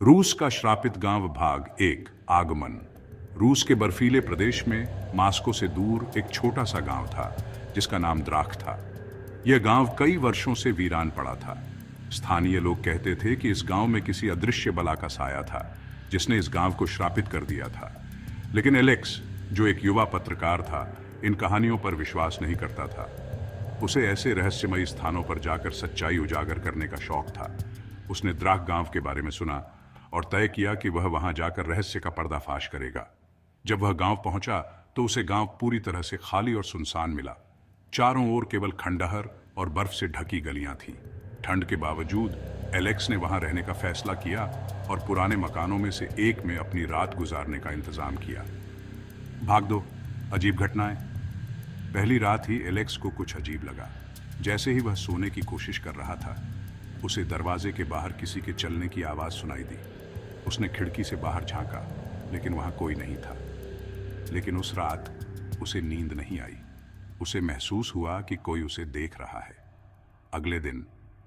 रूस का श्रापित गांव भाग 1 आगमन। रूस के बर्फीले प्रदेश में मास्को से दूर एक छोटा सा गांव था जिसका नाम द्राख था। यह गांव कई वर्षों से वीरान पड़ा था। स्थानीय लोग कहते थे कि इस गांव में किसी अदृश्य बला का साया था जिसने इस गांव को श्रापित कर दिया था। लेकिन एलेक्स, जो एक युवा पत्रकार था, इन कहानियों पर विश्वास नहीं करता था। उसे ऐसे रहस्यमयी स्थानों पर जाकर सच्चाई उजागर करने का शौक था। उसने द्राख गांव के बारे में सुना और तय किया कि वह वहां जाकर रहस्य का पर्दाफाश करेगा। जब वह गांव पहुंचा तो उसे गांव पूरी तरह से खाली और सुनसान मिला। चारों ओर केवल खंडहर और बर्फ से ढकी गलियां थीं। ठंड के बावजूद एलेक्स ने वहां रहने का फैसला किया और पुराने मकानों में से एक में अपनी रात गुजारने का इंतजाम किया। भाग दो, अजीब घटनाएं। पहली रात ही एलेक्स को कुछ अजीब लगा। जैसे ही वह सोने की कोशिश कर रहा था, उसे दरवाजे के बाहर किसी के चलने की आवाज सुनाई दी। उसने खिड़की से बाहर झांका, लेकिन वहां कोई नहीं था। लेकिन उस रात उसे नींद नहीं आई। उसे महसूस हुआ कि कोई उसे देख रहा है। अगले दिन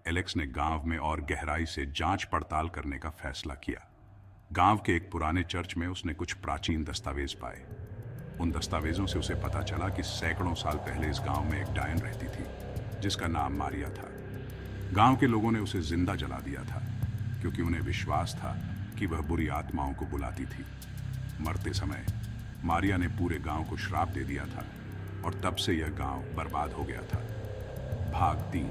एलेक्स ने गांव में और गहराई से जांच पड़ताल करने का फैसला किया। गांव के एक पुराने चर्च में उसने कुछ प्राचीन दस्तावेज पाए। उन दस्तावेजों से उसे पता चला कि सैकड़ों साल पहले इस गांव में एक डायन रहती थी जिसका नाम मारिया था। गांव के लोगों ने उसे जिंदा जला दिया था क्योंकि उन्हें विश्वास था कि वह बुरी आत्माओं को बुलाती थी। मरते समय मारिया ने पूरे गांव को श्राप दे दिया था और तब से यह गांव बर्बाद हो गया था। भाग 3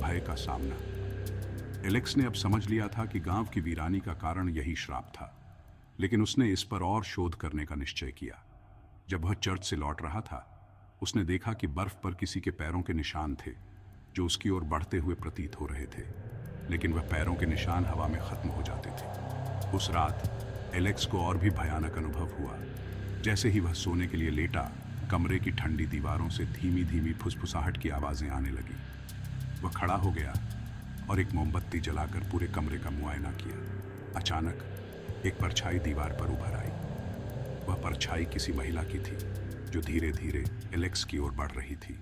भय का सामना। एलेक्स ने अब समझ लिया था कि गांव की वीरानी का कारण यही श्राप था, लेकिन उसने इस पर और शोध करने का निश्चय किया। जब वह चर्च से लौट रहा था, उसने देखा कि बर्फ पर किसी के पैरों के निशान थे जो उसकी ओर बढ़ते हुए प्रतीत हो रहे थे, लेकिन वह पैरों के निशान हवा में खत्म हो जाते थे। उस रात एलेक्स को और भी भयानक अनुभव हुआ। जैसे ही वह सोने के लिए लेटा, कमरे की ठंडी दीवारों से धीमी धीमी फुसफुसाहट की आवाजें आने लगी। वह खड़ा हो गया और एक मोमबत्ती जलाकर पूरे कमरे का मुआयना किया। अचानक एक परछाई दीवार पर उभर आई। वह परछाई किसी महिला की थी जो धीरे धीरे एलेक्स की ओर बढ़ रही थी।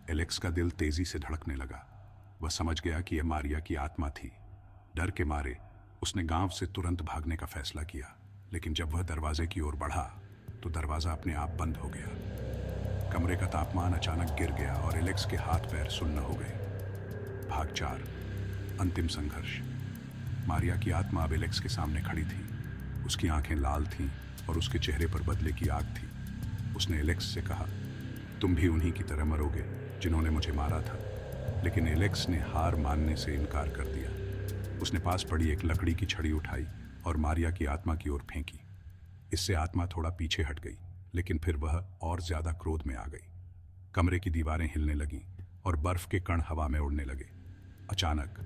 एलेक्स का दिल तेजी से धड़कने लगा। वह समझ गया कि यह मारिया की आत्मा थी। डर के मारे उसने गांव से तुरंत भागने का फैसला किया, लेकिन जब वह दरवाजे की ओर बढ़ा तो दरवाजा अपने आप बंद हो गया। कमरे का तापमान अचानक गिर गया और एलेक्स के हाथ पैर सुन्न हो गए। भाग 4 अंतिम संघर्ष। मारिया की आत्मा अब एलेक्स के सामने खड़ी थी। उसकी आंखें लाल थीं और उसके चेहरे पर बदले की आग थी। उसने एलेक्स से कहा, तुम भी उन्हीं की तरह मरोगे जिन्होंने मुझे मारा था। लेकिन एलेक्स ने हार मानने से इनकार कर दिया। उसने पास पड़ी एक लकड़ी की छड़ी उठाई और मारिया की आत्मा की ओर फेंकी। इससे आत्मा थोड़ा पीछे हट गई, लेकिन फिर वह और ज्यादा क्रोध में आ गई। कमरे की दीवारें हिलने लगीं और बर्फ के कण हवा में उड़ने लगे। अचानक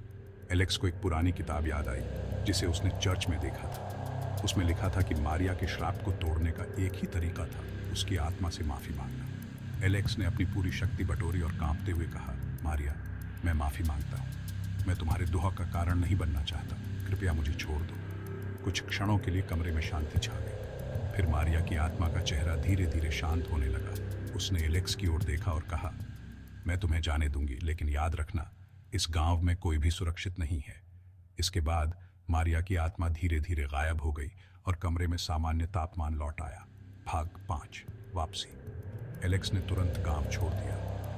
एलेक्स को एक पुरानी किताब याद आई जिसे उसने चर्च में देखा था। उसमें लिखा था कि मारिया के श्राप को तोड़ने का एक ही तरीका था, उसकी आत्मा से माफी मांगना। एलेक्स ने अपनी पूरी शक्ति बटोरी और कांपते हुए कहा, मारिया, मैं माफी मांगता हूँ। मैं तुम्हारे दुआ का कारण नहीं बनना चाहता। कृपया मुझे छोड़ दो। कुछ क्षणों के लिए कमरे में शांति छा गई। फिर मारिया की आत्मा का चेहरा धीरे धीरे शांत होने लगा। उसने एलेक्स की ओर देखा और कहा, मैं तुम्हें जाने दूंगी, लेकिन याद रखना, इस गांव में कोई भी सुरक्षित नहीं है। इसके बाद मारिया की आत्मा धीरे धीरे गायब हो गई और कमरे में सामान्य तापमान लौट आया। भाग 5 वापसी। एलेक्स ने तुरंत गांव छोड़ दिया।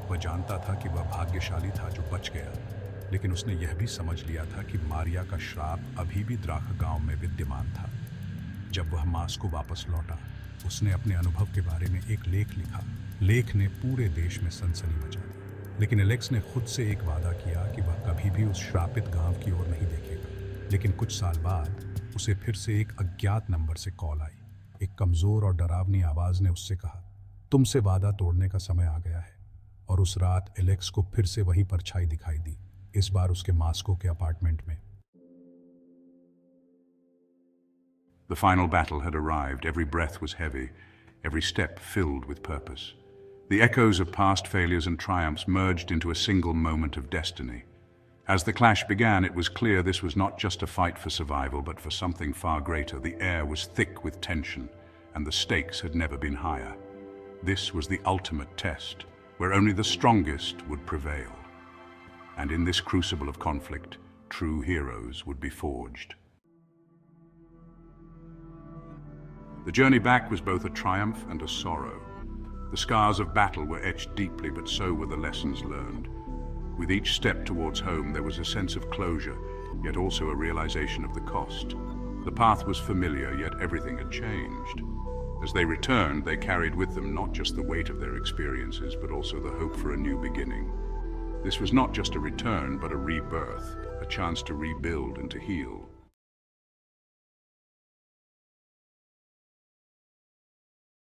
वह जानता था कि वह भाग्यशाली था जो बच गया, लेकिन उसने यह भी समझ लिया था कि मारिया का श्राप अभी भी द्राख गांव में विद्यमान था। जब वह मास्को वापस लौटा, उसने अपने अनुभव के बारे में एक लेख लिखा। लेख ने पूरे देश में सनसनी मचा दी, लेकिन एलेक्स ने खुद से एक वादा किया कि वह कभी भी उस श्रापित गांव की ओर नहीं देखेगा। लेकिन कुछ साल बाद उसे फिर से एक अज्ञात नंबर से कॉल आई। एक कमजोर और डरावनी आवाज ने उससे कहा, तुमसे वादा तोड़ने का समय आ गया है। और उस रात एलेक्स को फिर से वही परछाई दिखाई दी, इस बार उसके मास्को के अपार्टमेंट में। The final battle had arrived. Every breath was heavy, every step filled with purpose. The echoes of past failures and triumphs merged into a single moment of destiny. As the clash began, it was clear this was not just a fight for survival, but for something far greater. The air was thick with tension, and the stakes had never been higher. This was the ultimate test, where only the strongest would prevail. And in this crucible of conflict, true heroes would be forged. The journey back was both a triumph and a sorrow. The scars of battle were etched deeply, but so were the lessons learned. With each step towards home, there was a sense of closure, yet also a realization of the cost. The path was familiar, yet everything had changed. As they returned, they carried with them not just the weight of their experiences, but also the hope for a new beginning. This was not just a return, but a rebirth, a chance to rebuild and to heal.